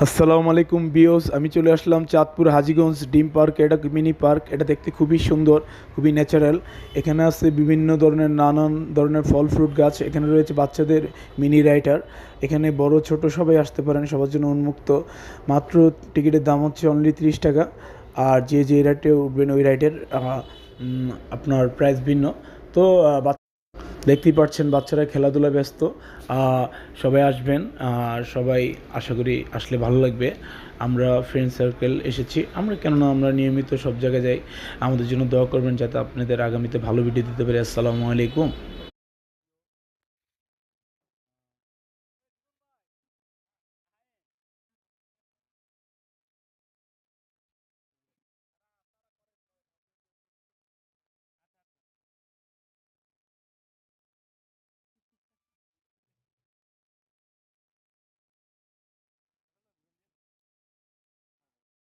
আসসালামু আলাইকুম বিয়স, আমি চলে আসলাম চাঁদপুর হাজীগঞ্জ ডিম পার্ক। এটা মিনি পার্ক, এটা দেখতে খুবই সুন্দর, খুবই ন্যাচারাল। এখানে আছে বিভিন্ন ধরনের নানান ধরনের ফল ফ্রুট গাছ। এখানে রয়েছে বাচ্চাদের মিনি রাইডার। এখানে বড় ছোট সবাই আসতে পারেন, সবার জন্য উন্মুক্ত। মাত্র টিকিটের দাম হচ্ছে অনলি 30 টাকা। আর যে রাইডে উঠবেন ওই রাইডের আপনার প্রাইস ভিন্ন। তো দেখতেই পাচ্ছেন বাচ্চারা খেলাধুলায় ব্যস্ত। সবাই আসবেন, সবাই আশা করি আসলে ভালো লাগবে। আমরা ফ্রেন্ড সার্কেল এসেছি, কেননা আমরা নিয়মিত সব জায়গায় যাই। আমাদের জন্য দোয়া করবেন যাতে আপনাদের আগামীতে ভালো ভিডিও দিতে পারি। আসসালামু আলাইকুম।